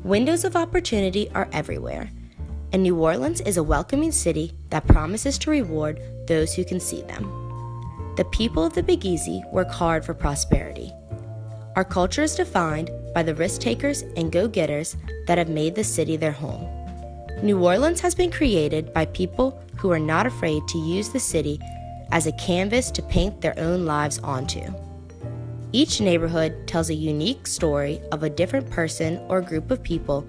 Windows of opportunity are everywhere, and New Orleans is a welcoming city that promises to reward those who can see them. The people of the Big Easy work hard for prosperity. Our culture is defined by the risk-takers and go-getters that have made the city their home. New Orleans has been created by people who are not afraid to use the city as a canvas to paint their own lives onto. Each neighborhood tells a unique story of a different person or group of people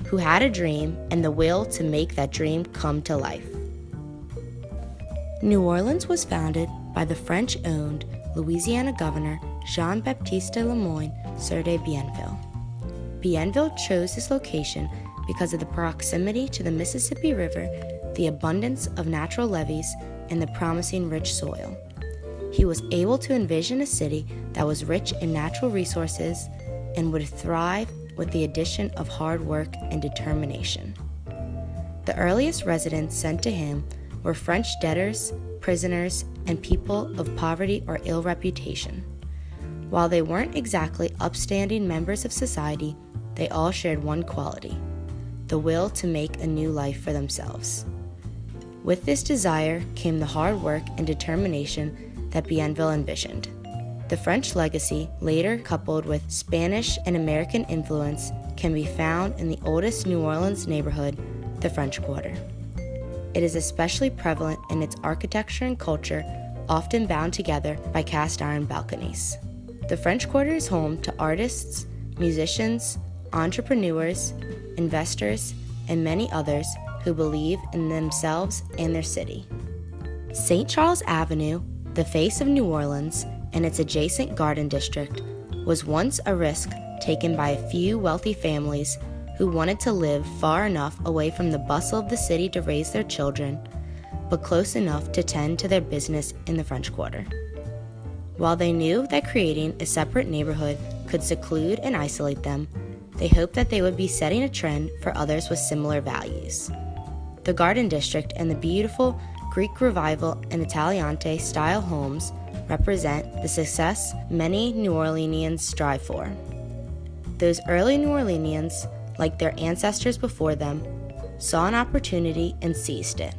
who had a dream and the will to make that dream come to life. New Orleans was founded by the French-owned Louisiana governor Jean-Baptiste Le Moyne Sieur de Bienville. Bienville chose this location because of the proximity to the Mississippi River, the abundance of natural levees, and the promising rich soil. He was able to envision a city that was rich in natural resources and would thrive with the addition of hard work and determination. The earliest residents sent to him were French debtors, prisoners, and people of poverty or ill reputation. While they weren't exactly upstanding members of society, they all shared one quality: the will to make a new life for themselves. With this desire came the hard work and determination that Bienville envisioned. The French legacy, later coupled with Spanish and American influence, can be found in the oldest New Orleans neighborhood, the French Quarter. It is especially prevalent in its architecture and culture, often bound together by cast iron balconies. The French Quarter is home to artists, musicians, entrepreneurs, investors, and many others who believe in themselves and their city. St. Charles Avenue, the face of New Orleans, and its adjacent garden district, was once a risk taken by a few wealthy families who wanted to live far enough away from the bustle of the city to raise their children, but close enough to tend to their business in the French Quarter. While they knew that creating a separate neighborhood could seclude and isolate them, they hoped that they would be setting a trend for others with similar values. The Garden District and the beautiful Greek Revival and Italianate style homes represent the success many New Orleanians strive for. Those early New Orleanians, like their ancestors before them, saw an opportunity and seized it.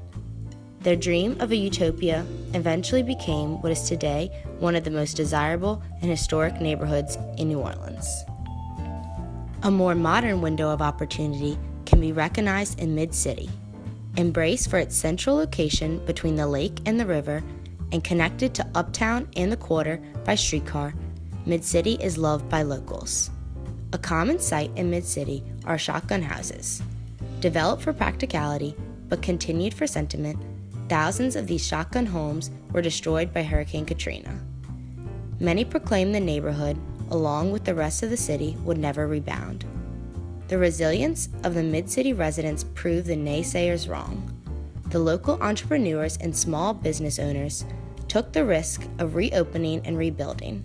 Their dream of a utopia eventually became what is today one of the most desirable and historic neighborhoods in New Orleans. A more modern window of opportunity can be recognized in Mid-City. Embraced for its central location between the lake and the river, and connected to Uptown and the Quarter by streetcar, Mid-City is loved by locals. A common sight in Mid-City are shotgun houses. Developed for practicality, but continued for sentiment, thousands of these shotgun homes were destroyed by Hurricane Katrina. Many proclaim the neighborhood, along with the rest of the city, would never rebound. The resilience of the Mid-City residents proved the naysayers wrong. The local entrepreneurs and small business owners took the risk of reopening and rebuilding.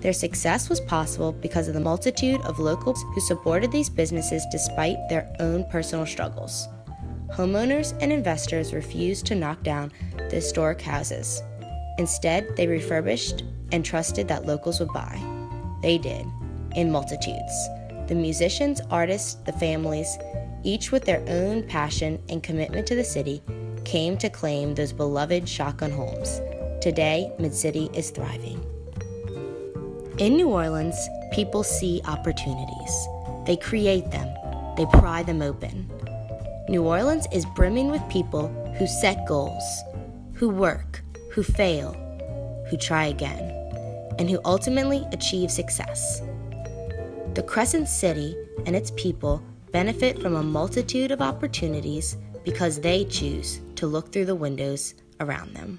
Their success was possible because of the multitude of locals who supported these businesses despite their own personal struggles. Homeowners and investors refused to knock down the historic houses. Instead, they refurbished and trusted that locals would buy. They did, in multitudes. The musicians, artists, the families, each with their own passion and commitment to the city, came to claim those beloved shotgun homes. Today, Mid-City is thriving. In New Orleans, people see opportunities. They create them. They pry them open. New Orleans is brimming with people who set goals, who work, who fail, who try again, and who ultimately achieve success. The Crescent City and its people benefit from a multitude of opportunities because they choose to look through the windows around them.